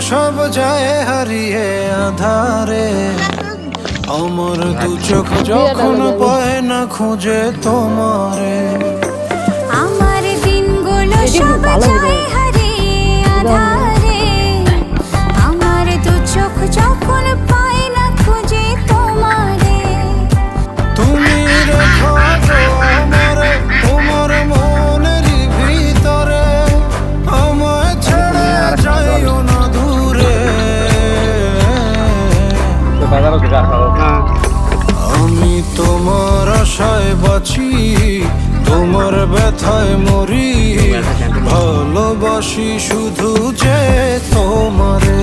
সব যায় হারিয়ে আধারে, আমার দু চোখ যখন পায় না খুঁজে তোমারে। আমার দিনগুলো সব যায় হারিয়ে আধারে, আমার দু চোখ যখন পায় না খুঁজে তোমারে। তুমি রেখো আমারে তোমার মনের ভিতরে, আমায় ছেড়ে যাইও না দূরে। আমি তোমার আশায় বাঁচি, তোমার ব্যথায় মরি, ভালোবাসি শুধু যে তোমারে।